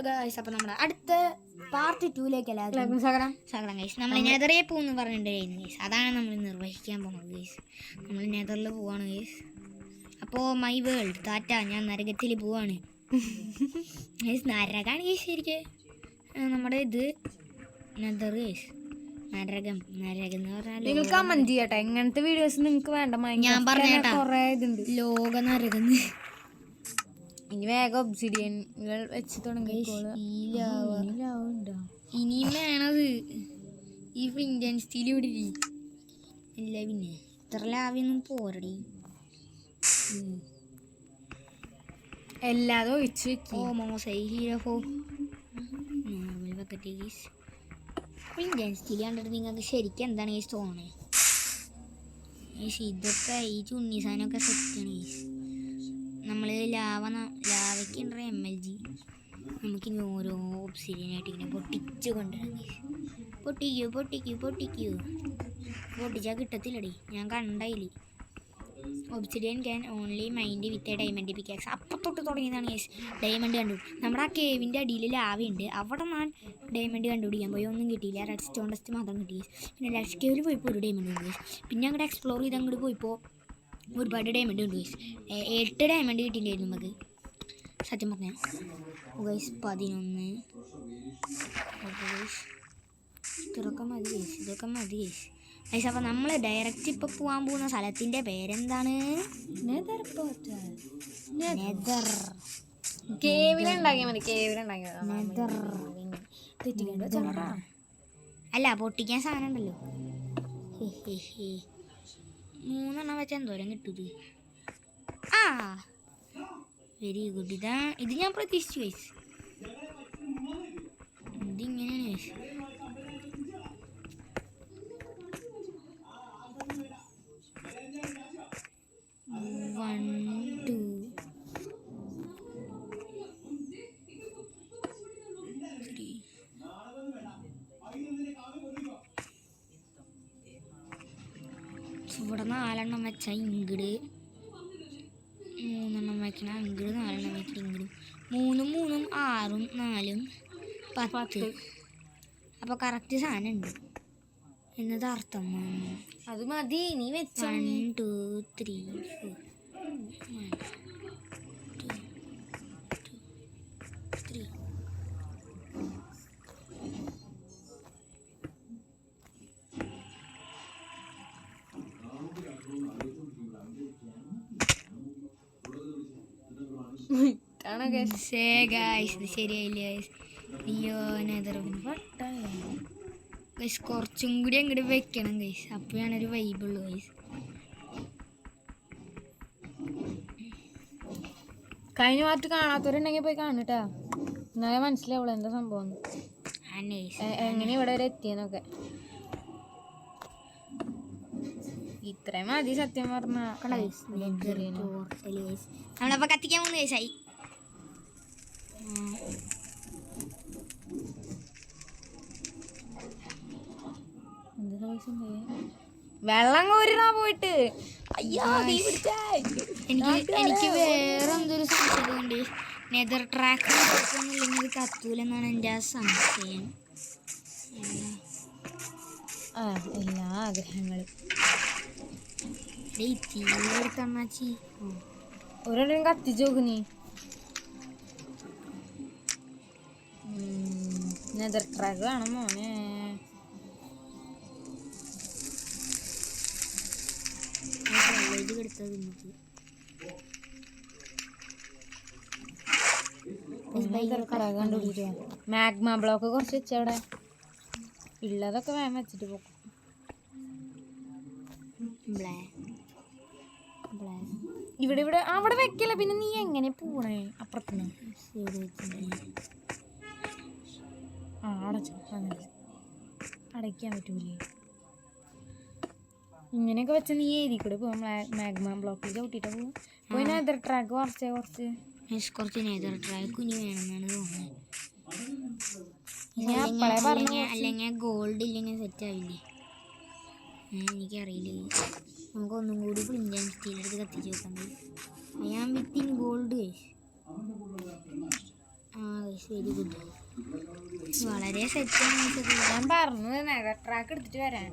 Guys, അപ്പോൾ നമ്മുടെ അടുത്ത പാർട്ട് 2ലേക്ക് സകലം ഗൈസ്. നമ്മൾ നെതറിയെ പോകുമെന്ന് പറഞ്ഞിട്ടുണ്ടായിരുന്നു ഗൈസ്. അതാണ് നമ്മൾ നിർവഹിക്കാൻ പോകുന്നത് ഗൈസ്. നമ്മൾ നെതറിൽ പോവാണ് ഗൈസ്. അപ്പോൾ മൈ വേൾഡ് ടാറ്റ, ഞാൻ നരകത്തിൽ പോവാണ് ഗൈസ്. നരകാണ് ഗൈസ് ശരിക്കും നമ്മുടെ ഇത് നെതർ ഗൈസ്. നരകം എന്ന് പറഞ്ഞാൽ നിങ്ങൾ കമന്റ് ചെയ്യട്ടെ എങ്ങനത്തെ വീഡിയോസ് നിങ്ങൾക്ക് വേണ്ട. ഞാൻ പറഞ്ഞേട്ടാ കുറേ ഇതുണ്ട് ലോക നരകം. ഇനി വേഗം ഒബ്സിഡിയനുകൾ വെച്ച് തുടങ്ങി. ഇനിയും വേണത് ഈ ഇന്ത്യൻ സ്റ്റീൽ ഇവിടെ ഇല്ല. പിന്നെ ഇത്ര ലാവിയൊന്നും പോരടി. എല്ലാതും ഒഴിച്ച് ഇന്ത്യൻ സ്റ്റീൽ കണ്ടിട്ട് നിങ്ങൾക്ക് ശരിക്കും എന്താണ് ഈ തോന്നണേ? ഇതൊക്കെ ഈ ചുണ്ണി സാധനമൊക്കെ സെറ്റാണ്. നമ്മൾ ലാവയ്ക്ക് ഉണ്ട് MLG. നമുക്കിനി ഓരോ ഒബ്സിഡിയനായിട്ട് ഇങ്ങനെ പൊട്ടിച്ച് കൊണ്ടുവരാം. പൊട്ടിച്ചാൽ കിട്ടത്തില്ലടി, ഞാൻ കണ്ടായില്ലേ. Obsidian can only mined with a diamond pickaxe. അപ്പം തൊട്ട് തുടങ്ങിയതാണ് ഗൈസ് ഡയമണ്ട് കണ്ടുപിടിക്കും. നമ്മുടെ ആ കേവിൻ്റെ അടിയിൽ ലാവയുണ്ട്, അവിടെ ഞാൻ ഡയമണ്ട് കണ്ടുപിടിക്കാൻ പോയി, ഒന്നും കിട്ടിയില്ല. റെഡ് സ്റ്റോൺ ടെസ്റ്റ് മാത്രം കിട്ടി. പിന്നെ ലക്ഷ കേവിൽ പോയപ്പോൾ ഒരു ഡയമണ്ട് ഉണ്ട് ഗൈസ്. പിന്നെ അങ്ങോട്ട് എക്സ്പ്ലോർ ചെയ്ത് അങ്ങോട്ട് പോയപ്പോൾ ഒരുപാട് ഡയമണ്ട് ഉണ്ട് ഗൈസ്. 8 ഡയമണ്ട് കിട്ടിയിട്ടുണ്ടായിരുന്നു നമുക്ക് സത്യം പറഞ്ഞാൽ ഗൈസ്. 11 ഇതൊക്കെ മതി ഗൈസ്. ഗൈസ് അപ്പോൾ നമ്മൾ ഡയറക്റ്റ് ഇപ്പോൾ പോകാൻ പോകുന്ന സ്ഥലത്തിൻ്റെ പേരെന്താണ്? നെതർ. അല്ല, പൊട്ടിക്കാൻ സാധനം ഉണ്ടല്ലോ. 3 വെച്ചാൽ എന്തോരം കിട്ടൂത്. Very good. ഇത് ഞാൻ പ്രതീക്ഷിച്ചു ഗൈസ്. ഇതിങ്ങനെയാണ് ഗൈസ്. ഇവിടെ 4 വെച്ചാൽ ഇങ്ങട് 3 വയ്ക്കണം. ഇങ്ങട് 4 വയ്ക്കണം. ഇങ്ങടും 3 6 4 10. അപ്പോൾ കറക്റ്റ് സാധനം ഉണ്ട് എന്നത് അർത്ഥം. അത് മതി, നീ വെച്ച 1 2 3 4 ശരിയായില്ല ഗൈസ്. കുറച്ചും കൂടി അങ്ങോട്ട് വെക്കണം ഗൈസ്, അപ്പോഴാണ് ഒരു വൈബുള്ളൂ ഗൈസ്. കഴിഞ്ഞ പാർട്ട് കാണാത്തവരുണ്ടെങ്കിൽ പോയി കാണട്ടാ, എന്നാലേ മനസ്സിലാവുള്ളൂ എന്താ സംഭവം, എങ്ങനെ ഇവിടെ വരെ എത്തിയെന്നൊക്കെ. ഇത്രയും മതി സത്യം പറഞ്ഞ. നമ്മളപ്പോ കത്തിക്കാൻ 3 വയസ്സായി. വെള്ളം കോരിടാ പോയിട്ട്. എനിക്ക് വേറെ എന്തൊരു സംശയമുണ്ട്. നെതർ ട്രാക്ക് ഇല്ലെങ്കിൽ കത്തൂലെന്നാണ് എൻ്റെ ആ സംശയം. എല്ലാ ആഗ്രഹങ്ങളും തമ്മാച്ചി ഒരെണ്ണം കത്തിച്ചു നോക്ക് നീ. നെതർ ട്രാക്ക് വേണം മോനെ. മാഗ്മ ബ്ലോക്ക് കുറച്ച് വെച്ചവിടെ ഉള്ളതൊക്കെ വേഗം വെച്ചിട്ട് പോകും. ഇവിടെ അവിടെ വെക്കല. പിന്നെ നീ എങ്ങനെ പോണേ അപ്പുറത്തുനിന്ന്? അടച്ചോ, അങ്ങനെ അടയ്ക്കാൻ പറ്റൂലേ? ഇങ്ങനെയൊക്കെ വെച്ച നീ എഴുതി കൂടെ പോവാം. മാഗ്മ ബ്ലോക്കിൽ ചവിട്ടിട്ട് പോവും. പോയി നെതർ ട്രാക്ക് കുറച്ച് നെതർ ട്രാക്ക് കുഞ്ഞു വേണമെന്നാണ് തോന്നുന്നത്. അല്ലെങ്കിൽ ഗോൾഡ് ഇല്ലെങ്കിൽ സെറ്റ് ആവില്ലേ? എനിക്കറിയില്ല. നമുക്കൊന്നും കൂടി ഇന്ത്യൻ സ്റ്റീലെടുത്ത് കത്തിച്ച് വെക്കാൻ കഴിയും. ഞാൻ വിത്തിൻ ഗോൾഡ് കഴിച്ചു. വെരി ഗുഡ്, വളരെ സെറ്റാണ്. ഞാൻ പറഞ്ഞു നെതർ ട്രാക്ക് എടുത്തിട്ട് വരാൻ.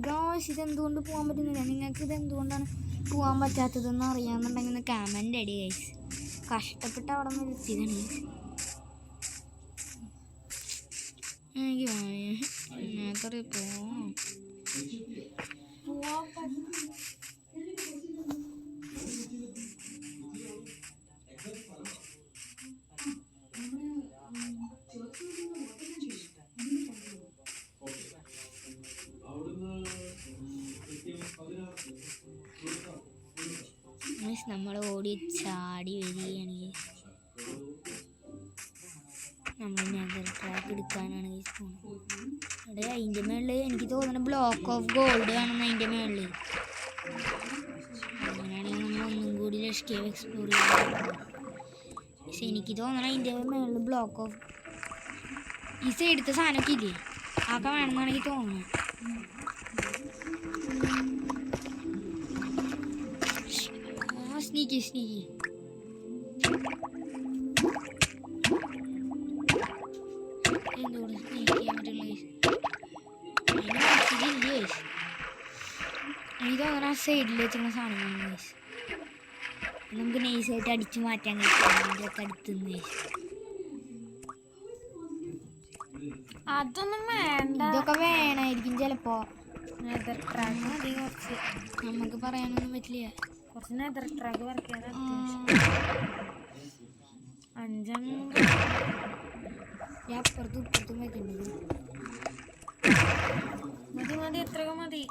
ഗോയ്സ് ഇതെന്തുകൊണ്ട് പോകാൻ പറ്റുന്നില്ല? നിങ്ങൾക്ക് ഇത് എന്തുകൊണ്ടാണ് പോകാൻ പറ്റാത്തതെന്ന് അറിയാമെന്നുണ്ടെങ്കിൽ കമൻ്റ് അടി ഗൈസ്. കഷ്ടപ്പെട്ട് അവിടെ നിന്ന് എത്തിയതാണ് ഗൈസ്. എനിക്ക് പോവാം. നമ്മൾ ഓടി ചാടി വരികയാണ്. നമ്മൾ നെതർ ട്രാക്ക് എടുക്കാനാണ് അവിടെ. അതിൻ്റെ മുകളിൽ എനിക്ക് തോന്നുന്നു ബ്ലോക്ക് ഓഫ് ഗോൾഡ് വേണമെന്ന് അതിൻ്റെ മുകളിൽ. അങ്ങനെയാണെങ്കിൽ നമ്മൾ ഒന്നും കൂടി എസ്കേപ്പ് എക്സ്പ്ലോർ ചെയ്യാം. പക്ഷെ എനിക്ക് തോന്നണം അതിൻ്റെ മുകളിൽ ബ്ലോക്ക് ഓഫ് ഈ സൈഡത്തെ സാധനമൊക്കെ ഇല്ലേ, അതൊക്കെ വേണമെന്നാണ് എനിക്ക് തോന്നുന്നത്. സ്നീക്കി എന്തോട് സ്നീക്ക് ചെയ്യാൻ പറ്റുള്ള എനിക്ക് തോന്നുന്നു ആ സൈഡിൽ വെച്ചിരുന്ന സാധനമാണ്. നമുക്ക് നൈസായിട്ട് അടിച്ചു മാറ്റാൻ കഴിയും ഇതൊക്കെ അടുത്തുനിന്ന്. അതൊന്നും വേണ്ട, ഇതൊക്കെ വേണമായിരിക്കും ചിലപ്പോ. നെതർ ട്രാക്ക് മതി കുറച്ച്. നമുക്ക് പറയാനൊന്നും പറ്റില്ല. കുറച്ച് നെതർ ട്രാക്ക് വരയ്ക്കാൻ 5 ഞാൻ അപ്പുറത്തും ഇപ്പുറത്തും വെക്കുന്നത് മതി എത്രയൊക്കെ മതി.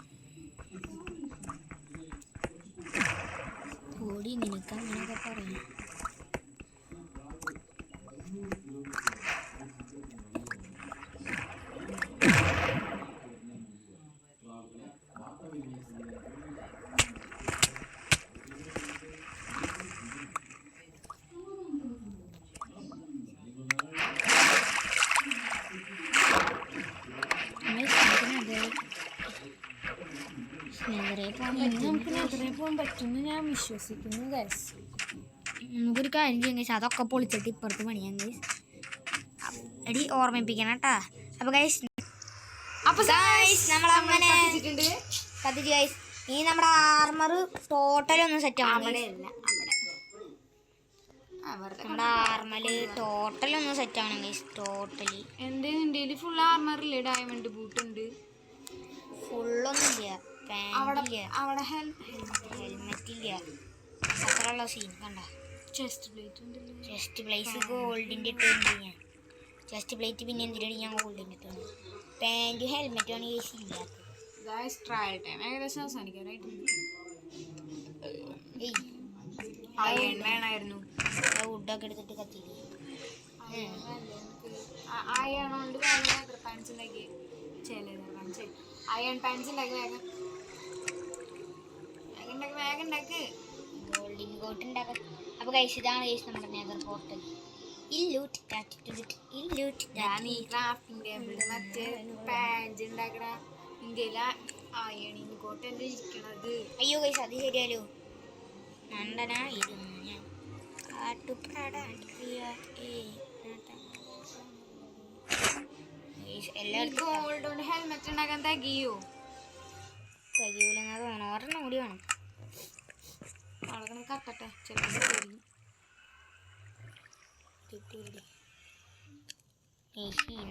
ഓടി നിനക്ക് അങ്ങനെയൊക്കെ പറയാം. നമുക്ക് നെതറിൽ പോകാൻ പറ്റുമെന്ന് ഞാൻ വിശ്വസിക്കുന്നു ഗൈസ്. നമുക്കൊരു കാര്യം ചെയ്യാം ഗൈസ്, അതൊക്കെ പൊളിച്ചിട്ട് ഇപ്പുറത്ത് പണിയാം ഗൈസ്. എടി ഓർമ്മിപ്പിക്കണം കേട്ടാ. അപ്പോൾ ഗൈസ് നമ്മളങ്ങനെ കത്തിച്ച് ഗൈസ്. ഇനി നമ്മുടെ ആർമർ ടോട്ടലൊന്നും സെറ്റ് ആവണം. നമ്മുടെ ആർമല് ടോട്ടലൊന്നും സെറ്റ് ആവണം ഗൈസ്. ടോട്ടലി എൻ്റെ ഫുൾ ആർമറില്ലേ? ഡയമണ്ട് ബൂട്ട് ഉണ്ട്. ഫുള്ളൊന്നും ഇല്ല. അവിടെ ഹെൽമെറ്റ് ഇല്ല. അത്രയുള്ള സീൻ കണ്ട. ചെസ്റ്റ് പ്ലേറ്റ് ഉണ്ടല്ലോ. ചെസ്റ്റ് പ്ലേറ്റ് ഗോൾഡിൻ്റെ ഇട്ടുണ്ട് ഞാൻ. ചെസ്റ്റ് പ്ലേറ്റ് പിന്നെ എന്തിനാണ് ഞാൻ ഗോൾഡിൻ്റെ ഇട്ടുണ്ട്. പാൻറ്റും ഹെൽമെറ്റും ആണ് കേസ് ഇല്ലാത്തത്. ട്രയൽ ടൈം ഏകദേശം അവസാനിക്കാനായിട്ടുണ്ട്. അയൺ വേണമായിരുന്നു. വുഡൊക്കെ എടുത്തിട്ട് കത്തിയില്ലേ. അയൺ കൊണ്ട് പാൻസ് ഉണ്ടാക്കി അയൺ പാൻസ് ഉണ്ടാക്കി വേഗം ഉണ്ടാക്ക്. ഗോൾഡിൻ കോട്ട് ഉണ്ടാക്കാം. അപ്പോൾ കഴിച്ച് ഇതാണ് കഴിച്ച് നമ്മുടെ നെതർ പോർട്ടൽ. ഞാൻ ഈ ക്രാഫ്റ്റിംഗ് ടേബിളിൽ മറ്റേ പാൻസ് ഉണ്ടാക്കണ ഇന്ത്യയില അയണിങ് കോട്ട് എൻ്റെ ഇരിക്കണത്. അയ്യോ കഴിച്ച് അത് ശരിയാലോ. മണ്ടനായിരുന്നു ഞാൻ. എല്ലാവർക്കും ഗോൾഡ് കൊണ്ട് ഹെൽമെറ്റ് ഉണ്ടാക്കാൻ തികയോ? തികയൂലെന്നാ തോന്നണം. ഒരെണ്ണം കൂടി വേണം. അവിടെ കത്തട്ടെ ചിലപ്പോൾ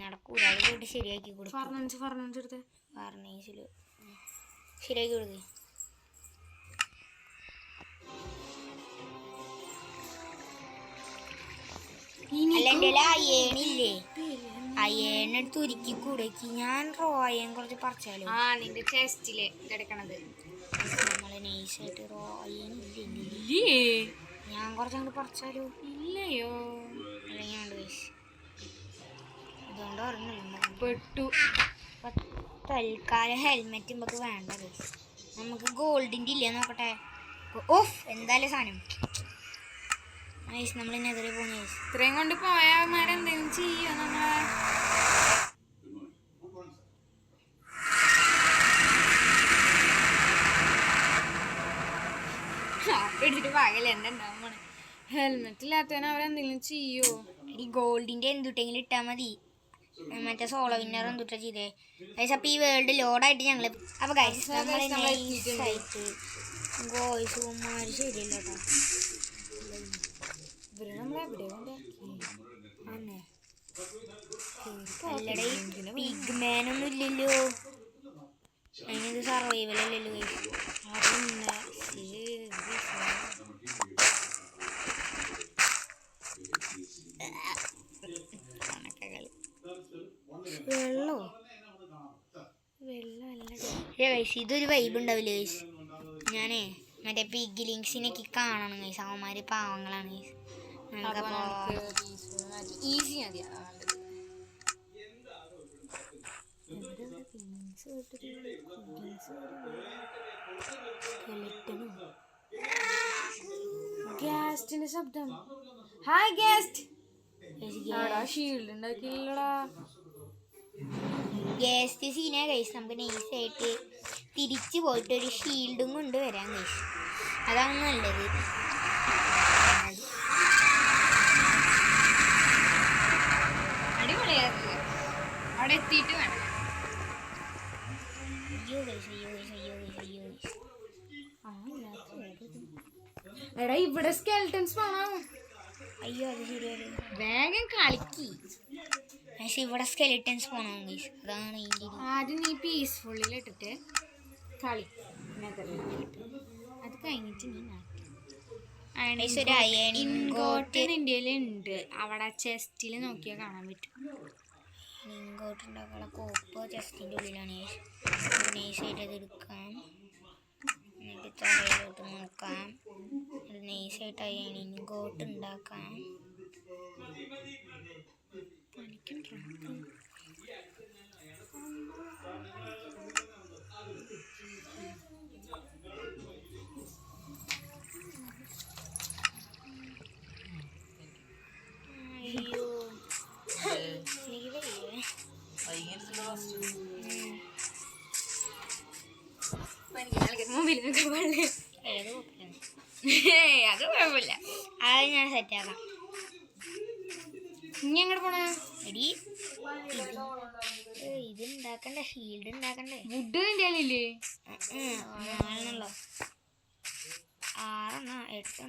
നടക്കൂല. അത് പോയിട്ട് ശരിയാക്കി കൊടുക്കും. ഫർണൻസ് എടുത്ത് ഫർണേസിൽ ശരിയാക്കി കൊടുക്കേ. അല്ല അയ്യേണില്ലേ, അയ്യേണെടുത്ത് ഉരുക്കി കൂടേക്ക്. ഞാൻ റോയൻ കുറച്ച് പറിച്ചാലോ. നിന്റെ ചെസ്റ്റില് കിടക്കണത് നമ്മള് നൈസായിട്ട് റോയനില്ലേ, ഞാൻ കുറച്ചങ്ങോട്ട് പറിച്ചാലോ. ഇല്ലയോ അല്ലെങ്കിൽ ഉണ്ട് വയസ്സ്. അതുകൊണ്ട് പറഞ്ഞില്ല പെട്ടു. തൽക്കാലം ഹെൽമെറ്റ് നമുക്ക് വേണ്ട വയസ്സ്. നമുക്ക് ഗോൾഡിൻ്റെ ഇല്ലേ നോക്കട്ടെ. ഓഫ് എന്തായാലും സാധനം നമ്മൾ ഇന്നെതിരെ പോകുന്ന ഇത്രയും കൊണ്ട് പോയമാരെന്തെങ്കിലും ചെയ്യോ നമ്മളെ? എടുത്തിട്ട് പകൽ എന്നെ ഉണ്ടാവും. ഹെൽമെറ്റ് ഇല്ലാത്തവന് അവരെന്തെങ്കിലും ചെയ്യോ? ഈ ഗോൾഡിന്റെ എന്തുട്ടെങ്കിലും ഇട്ടാ മതി. മറ്റേ സോളോ വിന്നർ എന്തുട്ടാ ചെയ്തേ ഗൈസ്. അപ്പൊ ഈ വേൾഡ് ലോഡായിട്ട് ഞങ്ങള് അപ്പൊ ഗൈസ് നൈസായിട്ട് ഗോയ്സ് ഉമ്മാര് ശരിയല്ല കേട്ടോ. ഇവര് നമ്മളെവിടെ അന്നേ അല്ലടേ പിഗ്മാനൊന്നും ഇല്ലല്ലോ. അതിനത് സർവൈവൽ അല്ലല്ലോ ഗൈസ്. വെള്ളോ ഗൈസ് ഇതൊരു വൈബ് ഉണ്ടാവില്ല ഗൈസ്. ഞാനേ മറ്റേ പിഗ് ലിങ്സിനൊക്കെ കാണണം ഗൈസ്. അവന്മാര് പാവങ്ങളാണ് ഗൈസ്. നമുക്കപ്പോ ഈസി മതി. ഗാസ്റ്റിന്റെ ശബ്ദം. Hi ghast. ഷീൽഡ് ഉണ്ടാക്കിയില്ലടാ. ഗേസ്റ്റ് സീന ഗൈസ്. നമുക്ക് നൈസായിട്ട് തിരിച്ചു പോയിട്ട് ഒരു ഷീൽഡും കൊണ്ട് വരാം ഗൈസ്. അതാണ് നല്ലത്. അടിപൊളിയായിരുന്നു. അവിടെ എത്തിയിട്ട് വേണം. അയ്യോ ഗൈസ് അയ്യോ ഗൈസ് അയ്യോ ഗൈസ് അയ്യോ ഗൈസ്. എടാ ഇവിടെ സ്കെൽട്ടൻസ് വേണം. അയ്യോ അത് ശരിയാണ്. വേഗം കളിക്കി. പക്ഷെ ഇവിടെ സ്കെലിറ്റൻസ് പോണം ഗൈസ്. അതാണ് ഇതിൻ്റെ ആദ്യം നീ പീസ്ഫുള്ളിൽ ഇട്ടിട്ട് കളി. അത് കഴിഞ്ഞിട്ട് നീ ഒരു അയൺ ഇൻഗോട്ട് ഇന്ത്യയിലുണ്ട്. അവിടെ ചെസ്റ്റിൽ നോക്കിയാൽ കാണാൻ പറ്റും. ഇൻഗോട്ട് ഉണ്ടാക്കാനുള്ള കോപ്പ് ചെസ്റ്റിൻ്റെ ഉള്ളിലാണ്. നൈസായിട്ട് അത് എടുക്കാം. എന്നിട്ട് തറയിലോട്ട് നോക്കാം. അത് നൈസായിട്ട് അയൺ ഇൻഗോട്ട് ഉണ്ടാക്കാം. അയ്യോ എനിക്ക് മൊബൈൽ അത് കുഴപ്പമില്ല. അത് ഞാൻ സെറ്റാക്കാം. ഇനി എങ്ങോട്ട് പോണേ? എടി ഇത് ഉണ്ടാക്കണ്ടേ? ഷീൽഡ് ഉണ്ടാക്കണ്ടേ? വുഡ് ഇന്ത്യയിലില്ലേ? ആണല്ലോ 6 8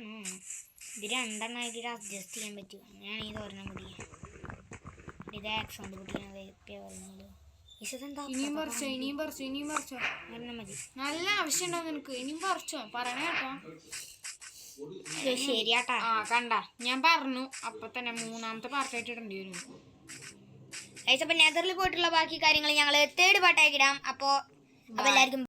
ഇത് 2 ആയിട്ട് അഡ്ജസ്റ്റ് ചെയ്യാൻ പറ്റും. അങ്ങനെയാണ് ഇത് ഒരെണ്ണം പിടിക്കുക. ഇത് ആക്സോണ്ട് പിടിക്കുന്നത് പറഞ്ഞല്ലോ. ഇനിയും പറിച്ചോ, ഇനിയും പറിച്ചോ, ഇനിയും പറിച്ചോ. ഒരെണ്ണം മതി. നല്ല ആവശ്യമുണ്ടോ നിനക്ക്? ഇനിയും പറിച്ചോ. പറയണ കേട്ടോ. ശരിയാട്ടാ. ആ കണ്ട ഞാൻ പറഞ്ഞു. അപ്പൊ തന്നെ 3ാമത്തെ പാർട്ടായിട്ട് ഇടേണ്ടി വരും. അപ്പൊ നെതറിൽ പോയിട്ടുള്ള ബാക്കി കാര്യങ്ങൾ ഞങ്ങൾ 3rd പാർട്ടാക്കി ഇടാം. അപ്പോൾ എല്ലാവർക്കും